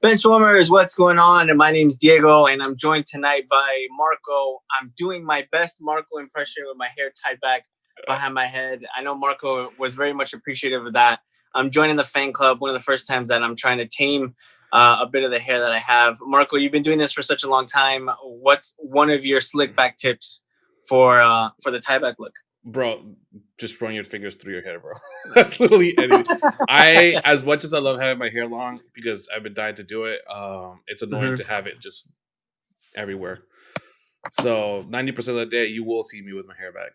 Benchwarmers, what's going on? And my name's Diego, and I'm joined tonight by Marco. I'm doing my best Marco impression with my hair tied back behind my head. I know Marco was very much appreciative of that. I'm joining the fan club. One of the first times that I'm trying to tame a bit of the hair that I have. Marco, you've been doing this for such a long time. What's one of your slick back tips for the tie back look? Bro, just run your fingers through your hair, bro. That's literally anything. As much as I love having my hair long because I've been dying to do it, it's annoying to have it just everywhere. So 90% of the day, you will see me with my hair back,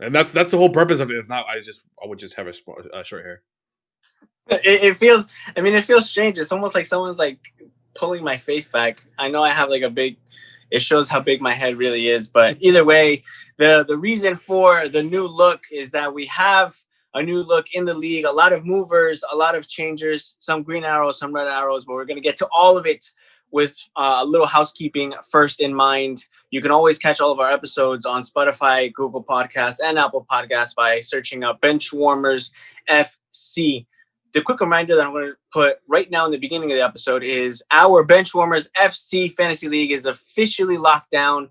and that's the whole purpose of it. If not, I would just have a short hair. It feels. I mean, it feels strange. It's almost like someone's like pulling my face back. I know I have like a big. It shows how big my head really is. But either way, the reason for the new look is that we have a new look in the league. A lot of movers, a lot of changers, some green arrows, some red arrows. But we're going to get to all of it with a little housekeeping first in mind. You can always catch all of our episodes on Spotify, Google Podcasts, and Apple Podcasts by searching up Benchwarmers FC. The quick reminder that I'm going to put right now in the beginning of the episode is our Benchwarmers FC Fantasy League is officially locked down.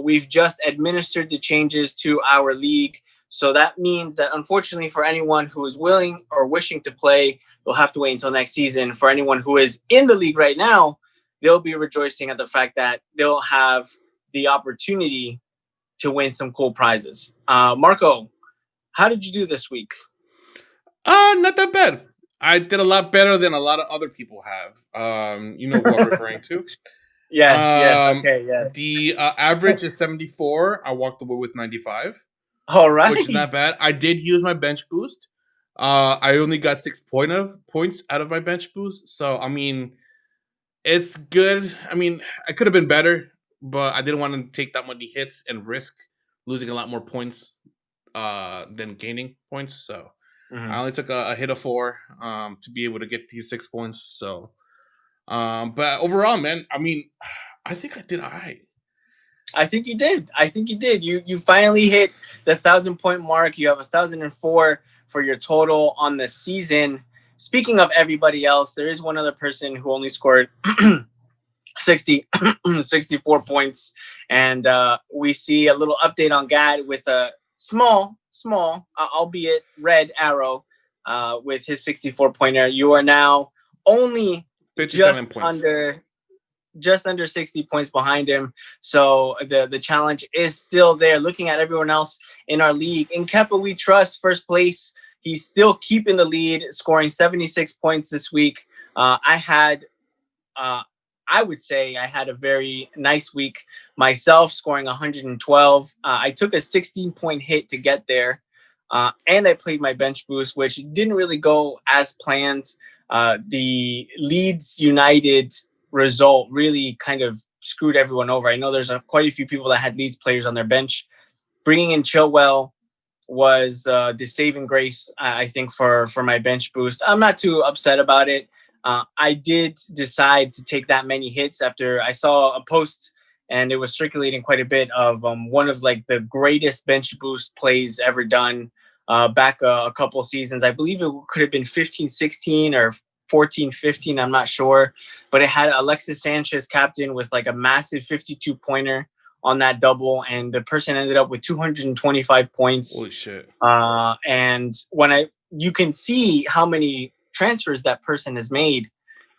We've just administered the changes to our league. So that means that, unfortunately, for anyone who is willing or wishing to play, you'll have to wait until next season. For anyone who is in the league right now, they'll be rejoicing at the fact that they'll have the opportunity to win some cool prizes. Marco, how did you do this week? Not that bad. I did a lot better than a lot of other people have. You know what I'm referring to? Yes. Okay, yes. The average is 74. I walked away with 95. All right. Which is not bad. I did use my bench boost. I only got 6 points out of my bench boost. So, I mean, it's good. I mean, I could have been better, but I didn't want to take that many hits and risk losing a lot more points than gaining points. So, I only took a hit of 4 to be able to get these 6 points. So, but overall, man, I mean, I think I did all right. I think you did. You finally hit the 1,000-point mark. You have 1,004 for your total on the season. Speaking of everybody else, there is one other person who only scored 64 points. And we see a little update on Gad with a small, albeit red arrow with his 64-pointer. You are now only 57 points. Just under 60 points behind him. So the challenge is still there. Looking at everyone else in our league, in Kepa we trust, first place. He's still keeping the lead, scoring 76 points this week. I would say I had a very nice week myself, scoring 112. I took a 16-point hit to get there. And I played my bench boost, which didn't really go as planned. The Leeds United result really kind of screwed everyone over. I know there's quite a few people that had Leeds players on their bench. Bringing in Chilwell was the saving grace, I think, for my bench boost. I'm not too upset about it. I did decide to take that many hits after I saw a post, and it was circulating quite a bit of one of like the greatest bench boost plays ever done back a couple seasons. I believe it could have been 15-16 or 14-15, I'm not sure, but it had Alexis Sanchez captain with like a massive 52-pointer on that double, and the person ended up with 225 points. Holy shit. And when you can see how many transfers that person has made,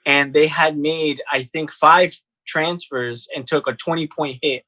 and they had made, I think, 5 transfers and took a 20-point hit,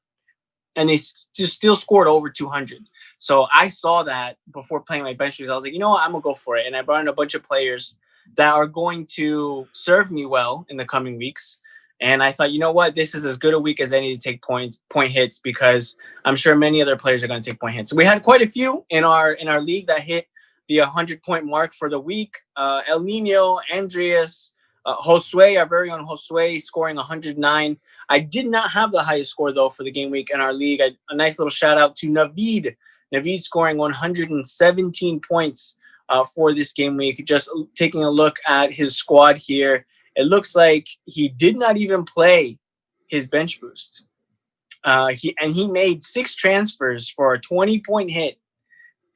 and they just still scored over 200. So I saw that before playing my bench boost. I was like, you know what, I'm gonna go for it. And I brought in a bunch of players that are going to serve me well in the coming weeks. And I thought, you know what, this is as good a week as any to take point hits, because I'm sure many other players are going to take point hits. So we had quite a few in our league that hit the 100-point mark for the week. El Nino, Andreas, Josue, our very own Josue, scoring 109. I did not have the highest score, though, for the game week in our league. A nice little shout out to Naveed. Naveed scoring 117 points for this game week. Just taking a look at his squad here, it looks like he did not even play his bench boost. He made 6 transfers for a 20-point hit,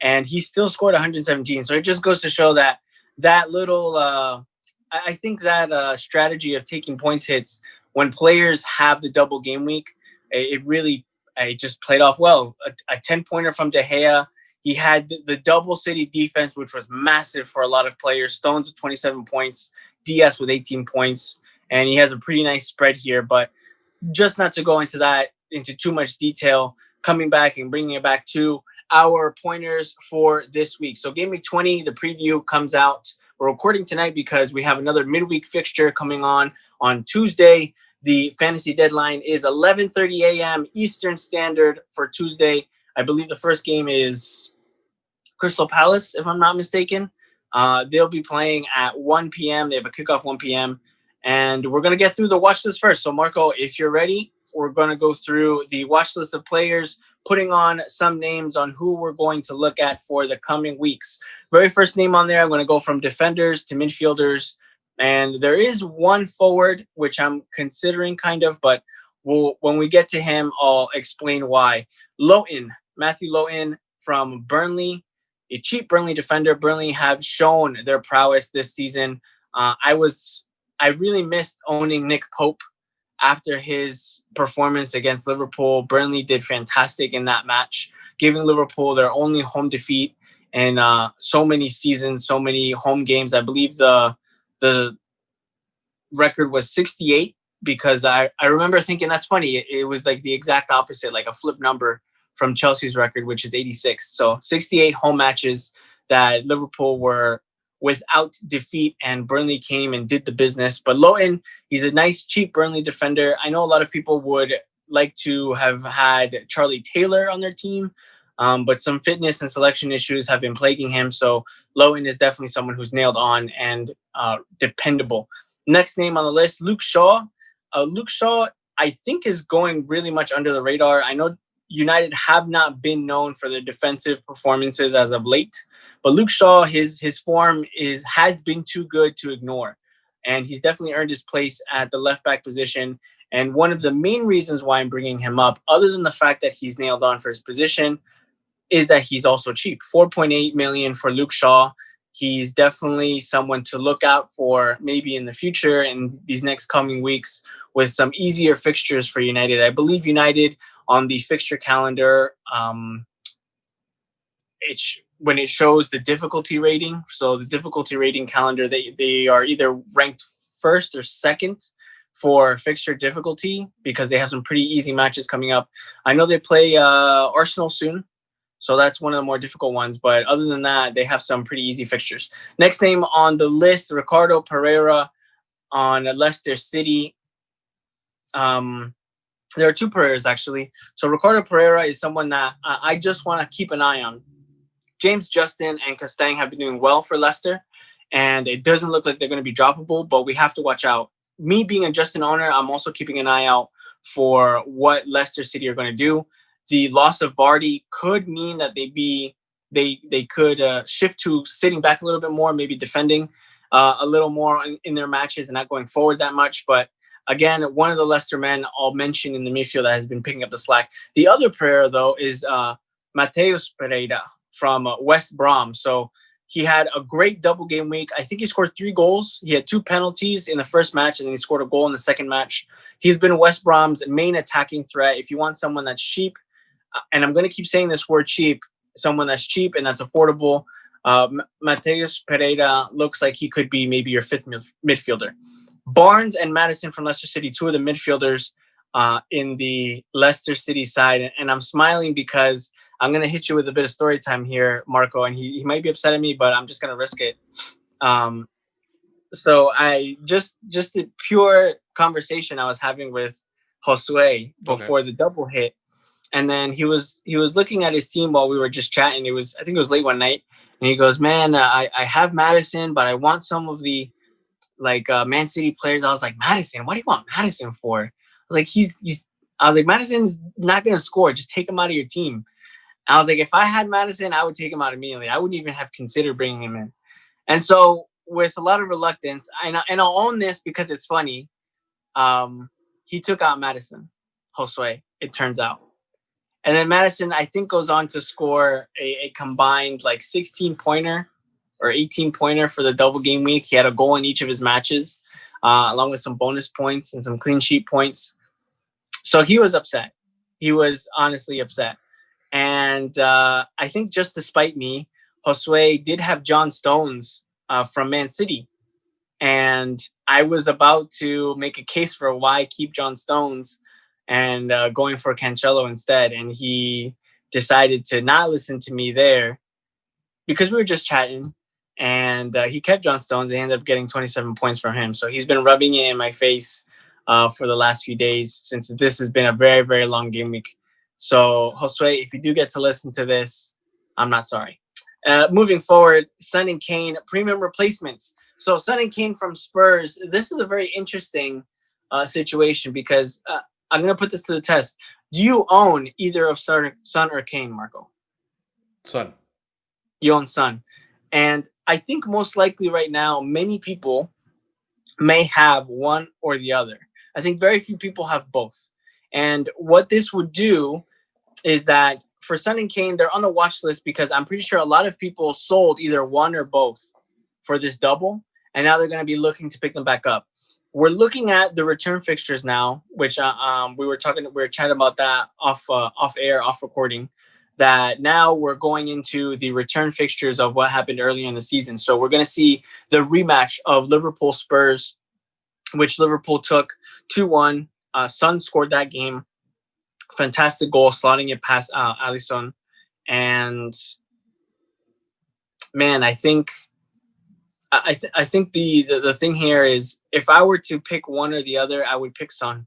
and he still scored 117. So it just goes to show that little I think that strategy of taking points hits when players have the double game week, it really it just played off well. A 10-pointer from De Gea. He had the double City defense, which was massive for a lot of players. Stones with 27 points, DS with 18 points, and he has a pretty nice spread here. But just not to go into too much detail, coming back and bringing it back to our pointers for this week. So Gameweek 20, the preview comes out. We're recording tonight because we have another midweek fixture coming on Tuesday. The fantasy deadline is 11:30 a.m. Eastern Standard for Tuesday. I believe the first game is Crystal Palace, if I'm not mistaken. They'll be playing at 1 p.m. They have a kickoff 1 p.m. And we're going to get through the watch list first. So, Marco, if you're ready, we're going to go through the watch list of players, putting on some names on who we're going to look at for the coming weeks. Very first name on there, I'm going to go from defenders to midfielders. And there is one forward, which I'm considering kind of, but when we get to him, I'll explain why. Matthew Loughton from Burnley, a cheap Burnley defender. Burnley have shown their prowess this season. I really missed owning Nick Pope after his performance against Liverpool. Burnley did fantastic in that match, giving Liverpool their only home defeat in so many seasons, so many home games. I believe the record was 68, because I remember thinking that's funny. It was like the exact opposite, like a flip number from Chelsea's record, which is 86. So 68 home matches that Liverpool were without defeat, and Burnley came and did the business. But Loughton, he's a nice, cheap Burnley defender. I know a lot of people would like to have had Charlie Taylor on their team, but some fitness and selection issues have been plaguing him. So Loughton is definitely someone who's nailed on and dependable. Next name on the list, Luke Shaw. Luke Shaw, I think, is going really much under the radar. I know United have not been known for their defensive performances as of late, but Luke Shaw, his form has been too good to ignore, and he's definitely earned his place at the left back position. And one of the main reasons why I'm bringing him up, other than the fact that he's nailed on for his position, is that he's also cheap. 4.8 million for Luke Shaw. He's definitely someone to look out for maybe in the future in these next coming weeks with some easier fixtures for United. I believe United on the fixture calendar, when it shows the difficulty rating, so the difficulty rating calendar, they are either ranked first or second for fixture difficulty, because they have some pretty easy matches coming up. I know they play Arsenal soon, so that's one of the more difficult ones. But other than that, they have some pretty easy fixtures. Next name on the list, Ricardo Pereira on Leicester City. There are two Pereiras, actually. So Ricardo Pereira is someone that I just want to keep an eye on. James Justin and Castang have been doing well for Leicester, and it doesn't look like they're going to be droppable, but we have to watch out. Me being a Justin owner, I'm also keeping an eye out for what Leicester City are going to do. The loss of Vardy could mean that they could shift to sitting back a little bit more, maybe defending a little more in their matches and not going forward that much. But again, one of the Leicester men I'll mention in the midfield that has been picking up the slack. The other Pereira, though, is Mateus Pereira from West Brom. So he had a great double game week. I think he scored 3 goals. He had 2 penalties in the first match, and then he scored a goal in the second match. He's been West Brom's main attacking threat. If you want someone that's cheap, and I'm going to keep saying this word cheap, someone that's cheap and that's affordable, Mateus Pereira looks like he could be maybe your 5th midfielder. Barnes and Maddison from Leicester City, 2 of the midfielders in the Leicester City side. And I'm smiling because I'm going to hit you with a bit of story time here, Marco, and he might be upset at me, but I'm just going to risk it. So I just the pure conversation I was having with Josue before the double hit. And then he was looking at his team while we were just chatting. I think it was late one night, and he goes, "Man, I have Maddison, but I want some of the Man City players." I was like, "Maddison? What do you want Maddison for?" I was like, "Madison's not gonna score. Just take him out of your team." And I was like, if I had Maddison, I would take him out immediately. I wouldn't even have considered bringing him in. And so, with a lot of reluctance, and I'll own this because it's funny, he took out Maddison, Josue, it turns out. And then Maddison, I think, goes on to score a combined 16-pointer or 18-pointer for the double game week. He had a goal in each of his matches, along with some bonus points and some clean sheet points. So he was upset. He was honestly upset. And I think just despite me, Josue did have John Stones from Man City. And I was about to make a case for why keep John Stones and going for Cancelo instead. And he decided to not listen to me there because we were just chatting. And he kept John Stones and ended up getting 27 points from him. So he's been rubbing it in my face for the last few days since this has been a very, very long game week. So, Josue, if you do get to listen to this, I'm not sorry. Moving forward, Son and Kane, premium replacements. So Son and Kane from Spurs, this is a very interesting situation because I'm going to put this to the test. Do you own either of Son or Kane, Marco? Son. You own Son. And I think most likely right now, many people may have one or the other. I think very few people have both. And what this would do is that for Son and Kane, they're on the watch list because I'm pretty sure a lot of people sold either one or both for this double. And now they're going to be looking to pick them back up. We're looking at the return fixtures now, which we were chatting about that off air, off recording, that now we're going into the return fixtures of what happened earlier in the season. So we're going to see the rematch of Liverpool Spurs, which Liverpool took 2-1. Son scored that game. Fantastic goal, slotting it past Alisson. And man, I think the thing here is if I were to pick one or the other, I would pick Son.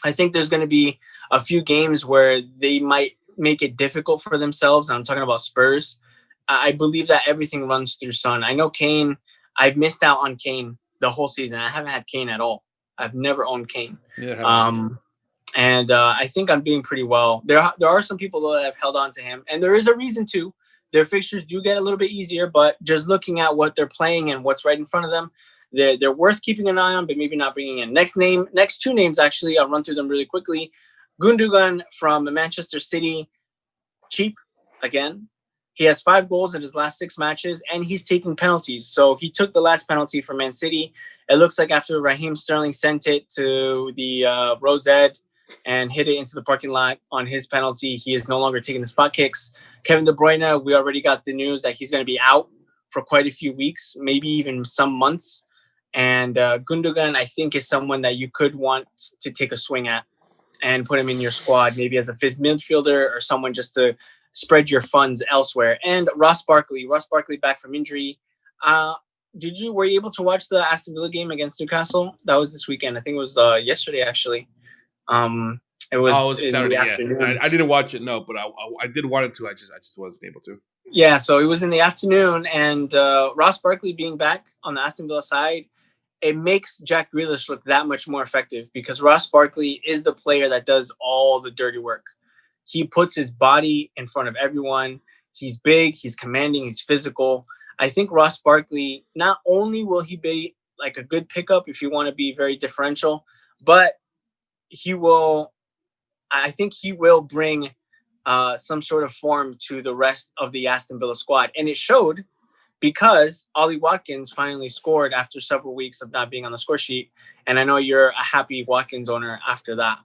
I think there's going to be a few games where they might make it difficult for themselves. And I'm talking about Spurs. I believe that everything runs through Son. I know Kane. I've missed out on Kane the whole season. I haven't had Kane at all. I've never owned Kane. And I think I'm doing pretty well. There are some people that have held on to him, and there is a reason to. Their fixtures do get a little bit easier, but just looking at what they're playing and what's right in front of them, they're worth keeping an eye on, but maybe not bringing in. Next two names, actually, I'll run through them really quickly. Gundugun from Manchester City, cheap again. He has 5 goals in his last 6 matches, and he's taking penalties. So he took the last penalty for Man City. It looks like after Raheem Sterling sent it to the Rosette and hit it into the parking lot on his penalty, he is no longer taking the spot kicks. Kevin De Bruyne, we already got the news that he's going to be out for quite a few weeks, maybe even some months. And Gundugan, I think, is someone that you could want to take a swing at and put him in your squad, maybe as a 5th midfielder or someone just to spread your funds elsewhere. And Ross Barkley back from injury. Were you able to watch the Aston Villa game against Newcastle? That was this weekend. I think it was yesterday, actually. It was Saturday. Yeah, I didn't watch it. No, but I did want it to. I just wasn't able to. Yeah, so it was in the afternoon, and Ross Barkley being back on the Aston Villa side, it makes Jack Grealish look that much more effective because Ross Barkley is the player that does all the dirty work. He puts his body in front of everyone. He's big, he's commanding, he's physical. I think Ross Barkley, not only will he be like a good pickup if you want to be very differential, but I think he will bring some sort of form to the rest of the Aston Villa squad. And it showed because Ollie Watkins finally scored after several weeks of not being on the score sheet. And I know you're a happy Watkins owner after that,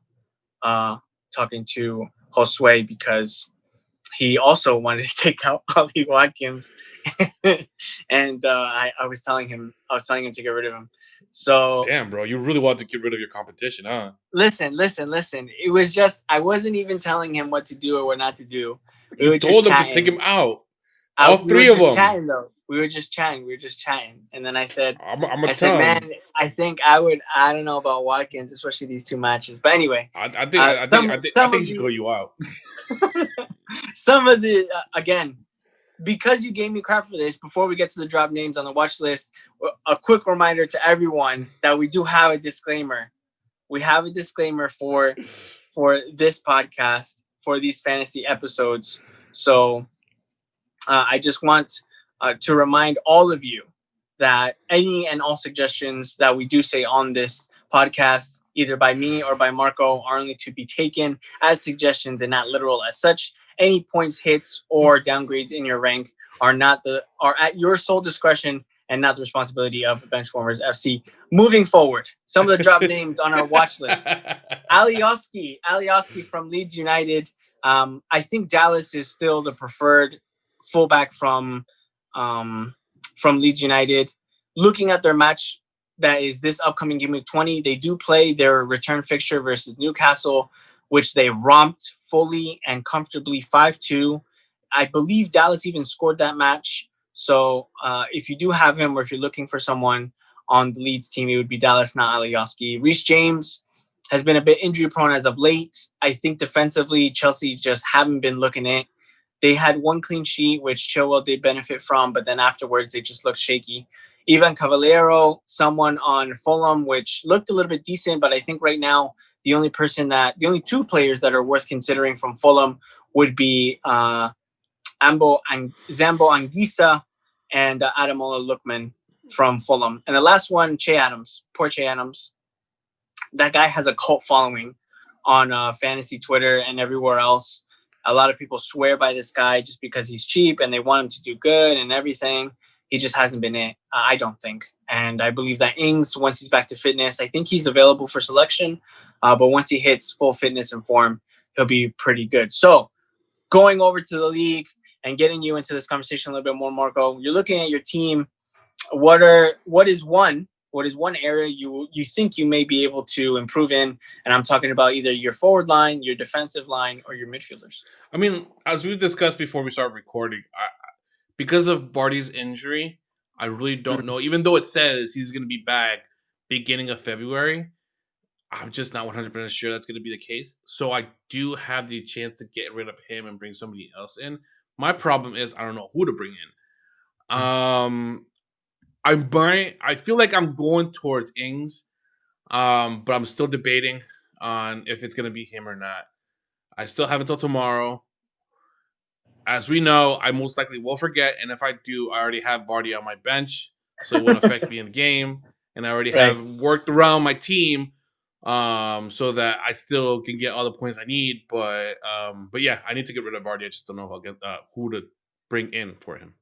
talking to Josue, because he also wanted to take out Ollie Watkins. And I was telling him to get rid of him. So damn, bro, you really want to get rid of your competition, huh? Listen. It was just, I wasn't even telling him what to do or what not to do. You told him to take him out. All 3 of them. We were just chatting. And then I said, I said, man, I think I don't know about Watkins, especially these 2 matches. But anyway, I think he should call you out. Some of the, again, because you gave me crap for this, before we get to the drop names on the watch list, a quick reminder to everyone that we do have a disclaimer. We have a disclaimer for this podcast, for these fantasy episodes. So I just want to remind all of you that any and all suggestions that we do say on this podcast, either by me or by Marco, are only to be taken as suggestions and not literal as such. Any points, hits, or downgrades in your rank are at your sole discretion and not the responsibility of Benchwarmers FC. Moving forward, some of the drop names on our watch list. Alioski from Leeds United. I think Dallas is still the preferred fullback from Leeds United. Looking at their match that is this upcoming Game Week 20, they do play their return fixture versus Newcastle, which they romped fully and comfortably 5-2. I believe Dallas even scored that match. So if you do have him, or if you're looking for someone on the Leeds team, it would be Dallas, not Alioski. Reece James has been a bit injury prone as of late. I think defensively, Chelsea just haven't been looking it. They had one clean sheet, which Chilwell did benefit from, but then afterwards they just looked shaky. Ivan Cavallero, someone on Fulham, which looked a little bit decent, but I think right now the only two players that are worth considering from Fulham would be Zambo Anguissa and Ademola Lookman from Fulham. And the last one, Che Adams. Poor Che Adams. That guy has a cult following on fantasy Twitter and everywhere else. A lot of people swear by this guy just because he's cheap and they want him to do good and everything. He just hasn't been it, I don't think. And I believe that Ings, once he's back to fitness, I think he's available for selection. But once he hits full fitness and form, he'll be pretty good. So going over to the league and getting you into this conversation a little bit more, Marco, you're looking at your team. What is one area you think you may be able to improve in? And I'm talking about either your forward line, your defensive line, or your midfielders. I mean, as we discussed before we started recording, because of Barty's injury, I really don't know. Even though it says he's going to be back beginning of February, I'm just not 100% sure that's going to be the case. So I do have the chance to get rid of him and bring somebody else in. My problem is I don't know who to bring in. I feel like I'm going towards Ings, but I'm still debating on if it's going to be him or not. I still have until tomorrow. As we know, I most likely will forget, and if I do, I already have Vardy on my bench, so it won't affect me in the game. And I already have worked around my team, so that I still can get all the points I need. But yeah, I need to get rid of Vardy. I just don't know who to bring in for him.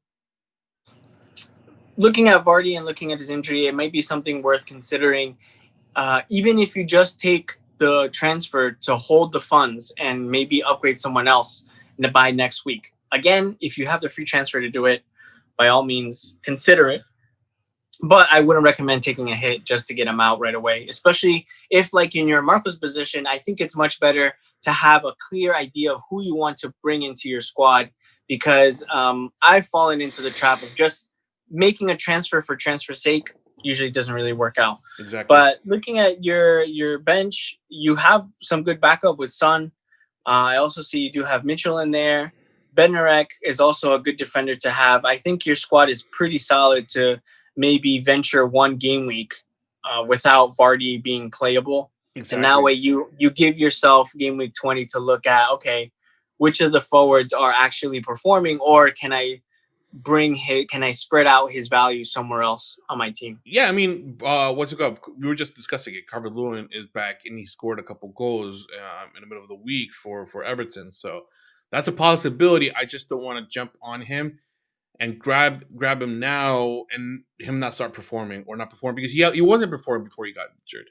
Looking at Vardy and looking at his injury, it might be something worth considering. Even if you just take the transfer to hold the funds and maybe upgrade someone else by next week. Again, if you have the free transfer to do it, by all means, consider it. But I wouldn't recommend taking a hit just to get him out right away, especially if, like in your Marco's position, I think it's much better to have a clear idea of who you want to bring into your squad, because I've fallen into the trap of just making a transfer for transfer's sake. Usually doesn't really work out. Exactly. But looking at your bench, you have some good backup with Son. I also see you do have Mitchell in there. Bednarek is also a good defender to have. I think your squad is pretty solid to maybe venture one game week without Vardy being playable. Exactly. And that way you give yourself game week 20 to look at, okay, which of the forwards are actually performing, or can I spread out his value somewhere else on my team? Yeah, I mean, what's it called? We were just discussing it. Calvert-Lewin is back, and he scored a couple goals in the middle of the week for Everton. So that's a possibility. I just don't want to jump on him and grab him now and him not start performing or not perform, because he wasn't performing before he got injured.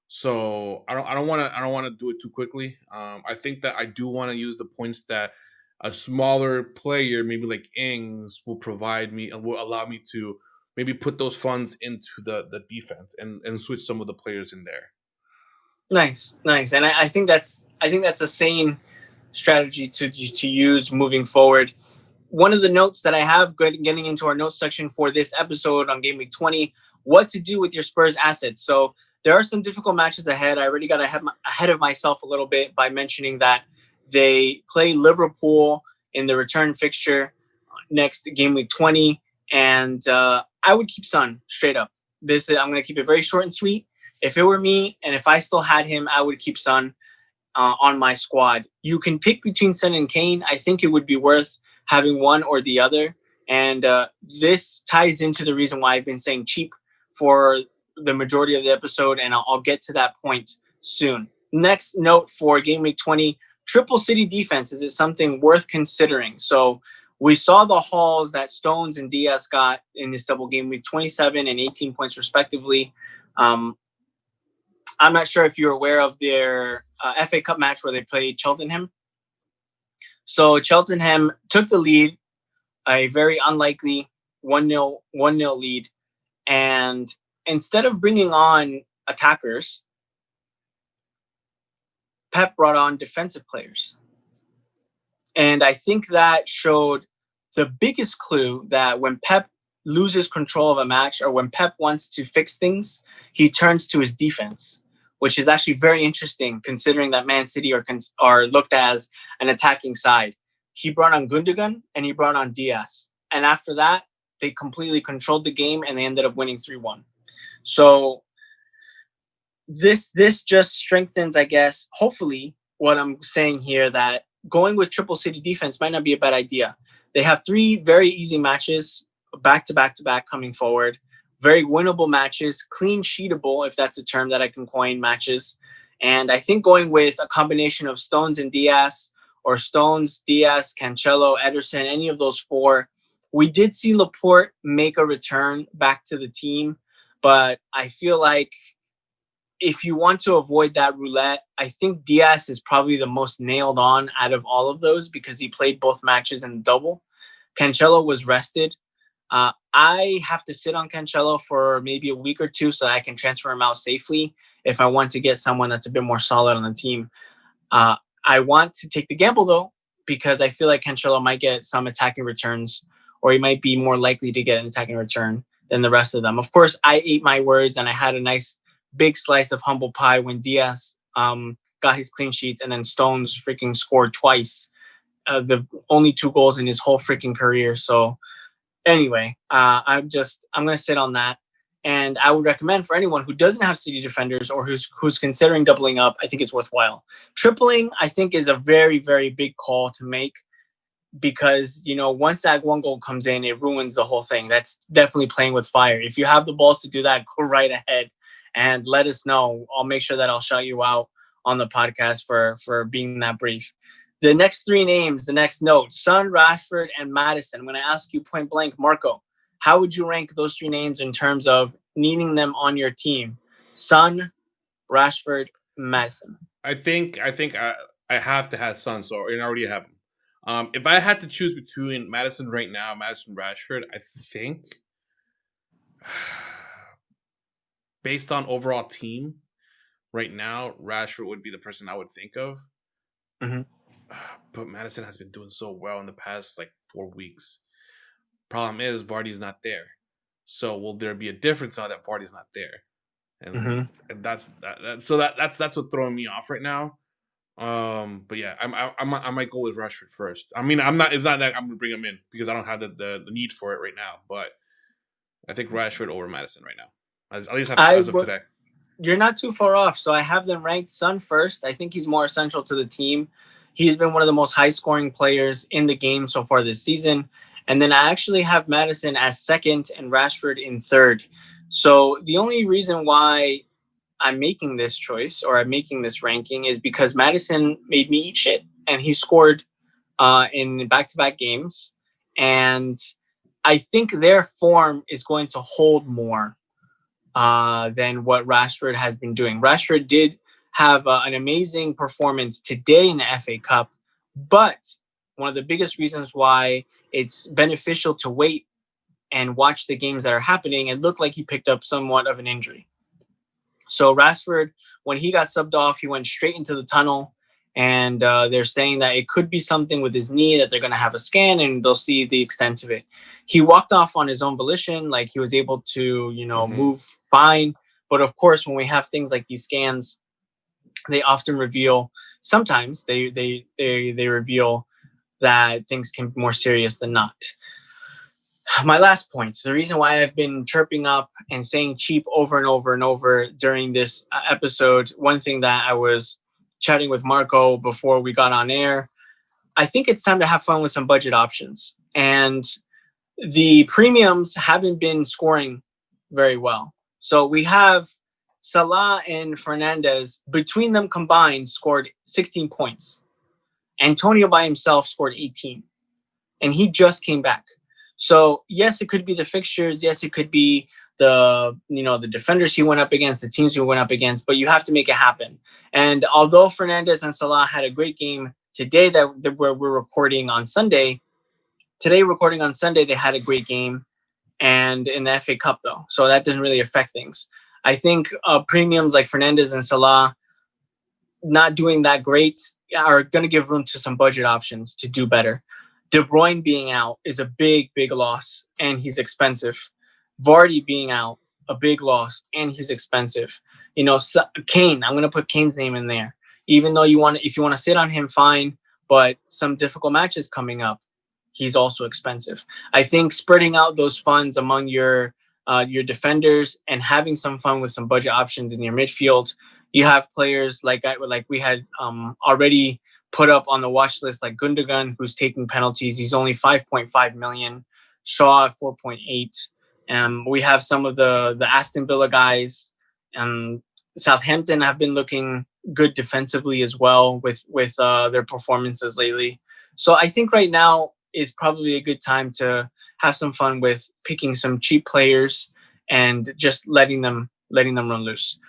So I don't want to do it too quickly. I think that I do want to use the points that a smaller player, maybe like Ings, will provide me and will allow me to maybe put those funds into the defense and switch some of the players in there. Nice. And I think that's a sane strategy to use moving forward. One of the notes that I have, getting into our notes section for this episode on Game Week 20, what to do with your Spurs assets. So there are some difficult matches ahead. I already got ahead of myself a little bit by mentioning that they play Liverpool in the return fixture next Game Week 20. And I would keep Son straight up. I'm going to keep it very short and sweet. If it were me and if I still had him, I would keep Son on my squad. You can pick between Son and Kane. I think it would be worth having one or the other. And this ties into the reason why I've been saying cheap for the majority of the episode, and I'll get to that point soon. Next note for Game Week 20, Triple City defense. Is it something worth considering? So We saw the hauls that Stones and Diaz got in this double game week, 27 and 18 points respectively. I'm not sure if you're aware of their FA Cup match where they played Cheltenham. So Cheltenham took the lead, a very unlikely 1-0 lead. And instead of bringing on attackers, Pep brought on defensive players. And I think that showed the biggest clue that when Pep loses control of a match or when Pep wants to fix things, he turns to his defense, which is actually very interesting considering that Man City are looked as an attacking side. He brought on Gundugun and he brought on Diaz. And after that, they completely controlled the game and they ended up winning 3-1. So this just strengthens, I guess, hopefully what I'm saying here, that going with Triple City defense might not be a bad idea. They have 3 very easy matches, back to back coming forward. Very winnable matches, clean sheetable, if that's a term that I can coin, matches. And I think going with a combination of Stones and Diaz, or Stones, Diaz, Cancelo, Ederson, any of those 4. We did see Laporte make a return back to the team, but I feel like if you want to avoid that roulette, I think Diaz is probably the most nailed on out of all of those because he played both matches in the double. Cancelo was rested. I have to sit on Cancelo for maybe a week or 2 so that I can transfer him out safely if I want to get someone that's a bit more solid on the team. I want to take the gamble, though, because I feel like Cancelo might get some attacking returns, or he might be more likely to get an attacking return than the rest of them. Of course, I ate my words and I had a nice big slice of humble pie when Diaz got his clean sheets and then Stones freaking scored twice. The only 2 goals in his whole freaking career. So anyway, I'm going to sit on that. And I would recommend for anyone who doesn't have City defenders or who's considering doubling up, I think it's worthwhile. Tripling, I think, is a very, very big call to make because, once that 1 goal comes in, it ruins the whole thing. That's definitely playing with fire. If you have the balls to do that, go right ahead and let us know. I'll make sure that I'll shout you out on the podcast for being that brief. The next 3 names, the next note, Son, Rashford, and Maddison. I'm going to ask you point blank, Marco, how would you rank those 3 names in terms of needing them on your team? Son, Rashford, Maddison. I think I have to have Son, so I already have him. If I had to choose between Maddison right now, Maddison, Rashford, I think based on overall team right now, Rashford would be the person I would think of. Mm-hmm. But Maddison has been doing so well in the past 4 weeks. Problem is Vardy's not there. So will there be a difference now that Vardy's not there? And that's what's throwing me off right now. But yeah, I might go with Rashford first. I mean, it's not that I'm gonna bring him in because I don't have the need for it right now. But I think Rashford over Maddison right now, at least as of today. You're not too far off. So I have them ranked Son first. I think he's more essential to the team. He's been one of the most high-scoring players in the game so far this season. And then I actually have Maddison as second and Rashford in third. So the only reason why I'm making this choice or I'm making this ranking is because Maddison made me eat shit. And he scored in back-to-back games. And I think their form is going to hold more than what Rashford has been doing. Rashford did have an amazing performance today in the FA Cup, but one of the biggest reasons why it's beneficial to wait and watch the games that are happening, it looked like he picked up somewhat of an injury. So Rashford, when he got subbed off, he went straight into the tunnel, and they're saying that it could be something with his knee, that they're going to have a scan and they'll see the extent of it. He walked off on his own volition, like he was able to, move fine. But of course, when we have things like these scans, they often reveal, sometimes they reveal that things can be more serious than not. My last point, the reason why I've been chirping up and saying cheap over and over and over during this episode, one thing that I was chatting with Marco before we got on air, I think it's time to have fun with some budget options. And the premiums haven't been scoring very well. So we have Salah and Fernandez, between them combined, scored 16 points. Antonio by himself scored 18. and he just came back. So yes, it could be the fixtures. Yes, it could be the defenders he went up against, the teams he went up against. But you have to make it happen. And although Fernandes and Salah had a great game today, that we're recording on Sunday. Today, recording on Sunday, they had a great game, and in the FA Cup though, so that doesn't really affect things. I think premiums like Fernandes and Salah not doing that great are going to give room to some budget options to do better. De Bruyne being out is a big loss, and he's expensive. Vardy being out, a big loss, and he's expensive. Kane, I'm going to put Kane's name in there. Even though if you want to sit on him, fine, but some difficult matches coming up, he's also expensive. I think spreading out those funds among your defenders and having some fun with some budget options in your midfield. You have players like we had already put up on the watch list, like Gundugun, who's taking penalties. He's only 5.5 million. Shaw at 4.8. We have some of the Aston Villa guys. Southampton have been looking good defensively as well with their performances lately. So I think right now is probably a good time to have some fun with picking some cheap players and just letting them run loose.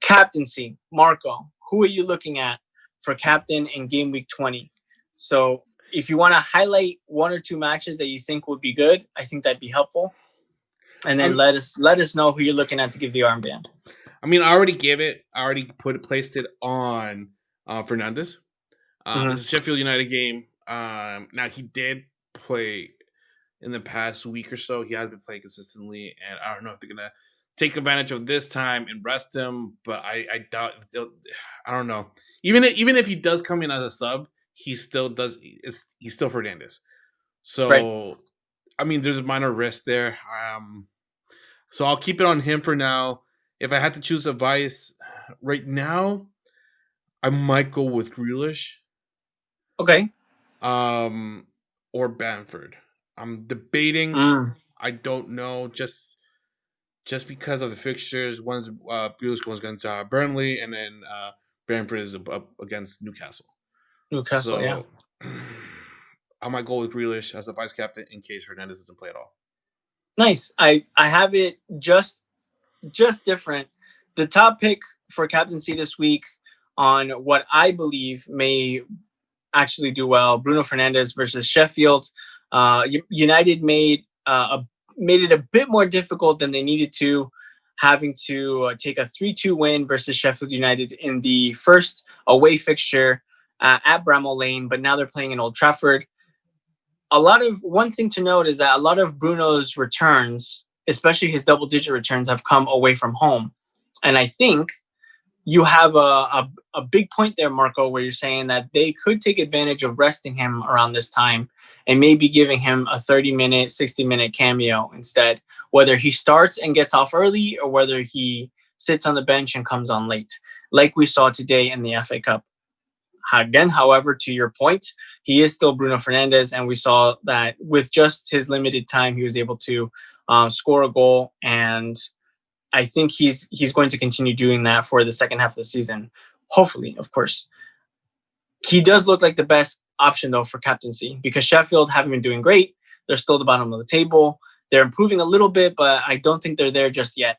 Captaincy, Marco, who are you looking at for captain in game week 20? So if you want to highlight one or two matches that you think would be good, I think that'd be helpful. And then let us know who you're looking at to give the armband. I mean, I already gave it. I already placed it on Fernandes. This is a Sheffield United game. Now he did play in the past week or so. He has been playing consistently, and I don't know if they're gonna take advantage of this time and rest him. But I doubt. I don't know. Even if he does come in as a sub, he still does. He's still Fernandes. So right. I mean, there's a minor risk there. So I'll keep it on him for now. If I had to choose a vice right now, I might go with Grealish. Okay. Or Bamford. I'm debating. I don't know. Just because of the fixtures. One's Grealish goes against Burnley, and then Bamford is up against Newcastle. So, yeah. I might go with Grealish as a vice captain in case Fernandes doesn't play at all. Nice. I have it just different. The top pick for captaincy this week on what I believe may actually do well, Bruno Fernandes versus Sheffield. United made it a bit more difficult than they needed to, having to take a 3-2 win versus Sheffield United in the first away fixture at Bramall Lane, but now they're playing in Old Trafford. One thing to note is that a lot of Bruno's returns, especially his double-digit returns, have come away from home. And I think you have a big point there, Marco, where you're saying that they could take advantage of resting him around this time and maybe giving him a 30-minute, 60-minute cameo instead, whether he starts and gets off early or whether he sits on the bench and comes on late, like we saw today in the FA Cup. Again, however, to your point, he is still Bruno Fernandes, and we saw that with just his limited time, he was able to score a goal, and I think he's going to continue doing that for the second half of the season. Hopefully, of course. He does look like the best option, though, for captaincy because Sheffield haven't been doing great. They're still at the bottom of the table. They're improving a little bit, but I don't think they're there just yet.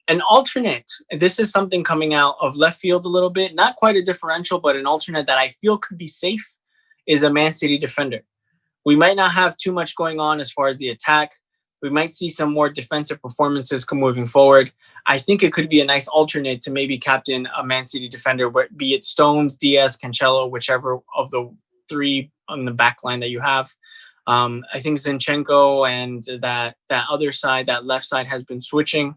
An alternate, this is something coming out of left field a little bit, not quite a differential, but an alternate that I feel could be safe is a Man City defender. We might not have too much going on as far as the attack. We might see some more defensive performances moving forward. I think it could be a nice alternate to maybe captain a Man City defender, be it Stones, Diaz, Cancelo, whichever of the three on the back line that you have. I think Zinchenko and that other side, that left side, has been switching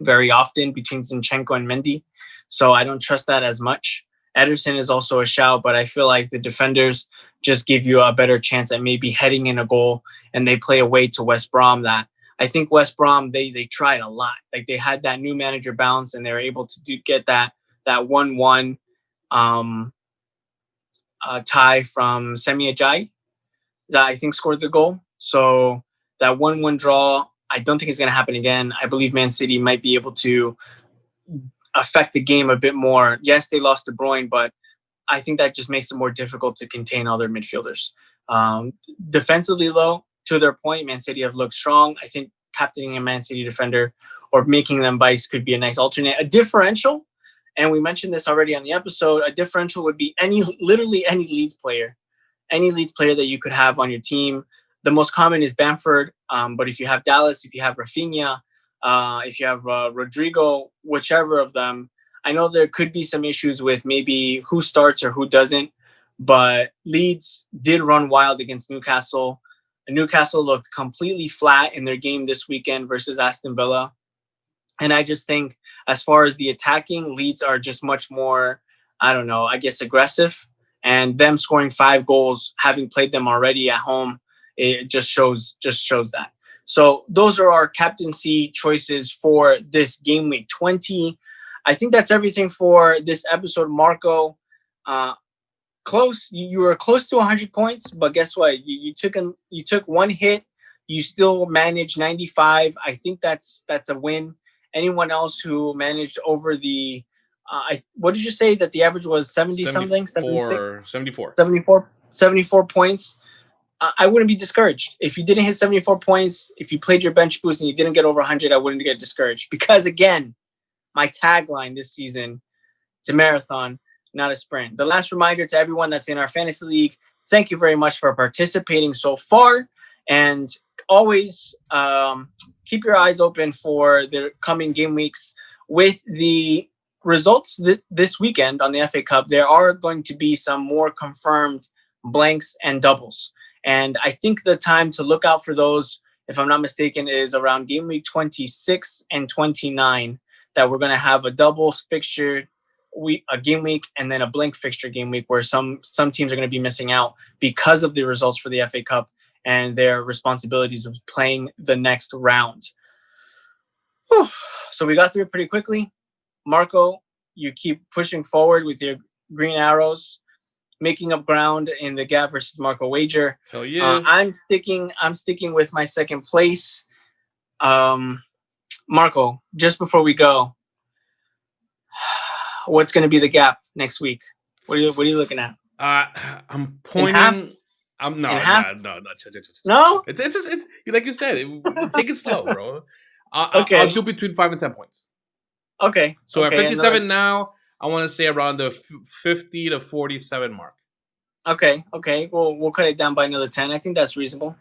very often between Zinchenko and Mendy. So I don't trust that as much. Ederson is also a shout, but I feel like the defenders just give you a better chance at maybe heading in a goal, and they play away to West Brom. That I think West Brom, they tried a lot. Like they had that new manager bounce, and they were able to get that 1-1 tie from Semi Ajayi that I think scored the goal. So that 1-1 draw, I don't think it's going to happen again. I believe Man City might be able to affect the game a bit more. Yes, they lost De Bruyne, but I think that just makes it more difficult to contain other midfielders. Defensively, though, to their point, Man City have looked strong. I think captaining a Man City defender or making them vice could be a nice alternate. A differential, and we mentioned this already on the episode, a differential would be literally any Leeds player that you could have on your team. The most common is Bamford, but if you have Dallas, if you have Rafinha, if you have Rodrigo, whichever of them, I know there could be some issues with maybe who starts or who doesn't, but Leeds did run wild against Newcastle. And Newcastle looked completely flat in their game this weekend versus Aston Villa. And I just think as far as the attacking, Leeds are just much more, I don't know, I guess aggressive. And them scoring 5 goals, having played them already at home, it just shows that. So those are our captaincy choices for this game week 20. I think that's everything for this episode, Marco. Close. You were close to 100 points, but guess what? You took one hit. You still managed 95. I think that's a win. Anyone else who managed over the what did you say that the average was 70 something? 74 points. I wouldn't be discouraged. If you didn't hit 74 points, if you played your bench boost and you didn't get over 100, I wouldn't get discouraged. Because again, my tagline this season, it's a marathon, not a sprint. The last reminder to everyone that's in our fantasy league, thank you very much for participating so far. And always keep your eyes open for the coming game weeks. With the results this weekend on the FA Cup, there are going to be some more confirmed blanks and doubles. And I think the time to look out for those, if I'm not mistaken, is around game week 26 and 29, that we're going to have a double fixture a game week and then a blank fixture game week where some teams are going to be missing out because of the results for the FA Cup and their responsibilities of playing the next round. Whew. So we got through it pretty quickly. Marco, you keep pushing forward with your green arrows, making up ground in the Gap versus Marco wager. Hell yeah. I'm sticking with my second place. Marco, just before we go, what's going to be the Gap next week? What are you looking at? I'm pointing. No. It's like you said. Take it slow, bro. Okay. I'll do between 5 and 10 points. Okay. So at 57 now, I want to say around the 50 to 47 mark. Okay. We'll cut it down by another 10. I think that's reasonable.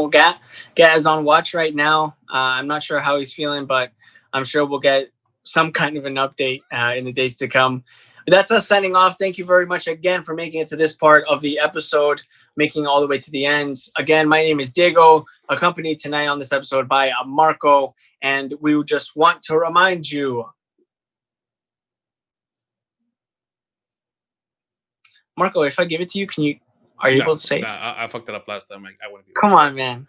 Gat is on watch right now. I'm not sure how he's feeling, but I'm sure we'll get some kind of an update in the days to come. But that's us signing off. Thank you very much again for making it to this part of the episode, making it all the way to the end. Again, my name is Diego, accompanied tonight on this episode by Marco, and we just want to remind you, Marco, if I give it to you, are you able to say it? I fucked it up last time. I wouldn't be able. Come on, man.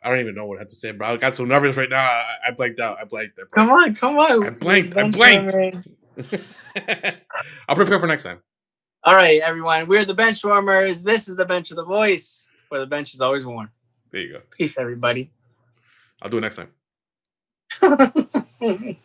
I don't even know what I have to say, bro. I got so nervous right now. I blanked out. Come on. I blanked. I'll prepare for next time. All right, everyone. We're the Benchwarmers. This is the Bench of the Voice, where the bench is always warm. There you go. Peace, everybody. I'll do it next time.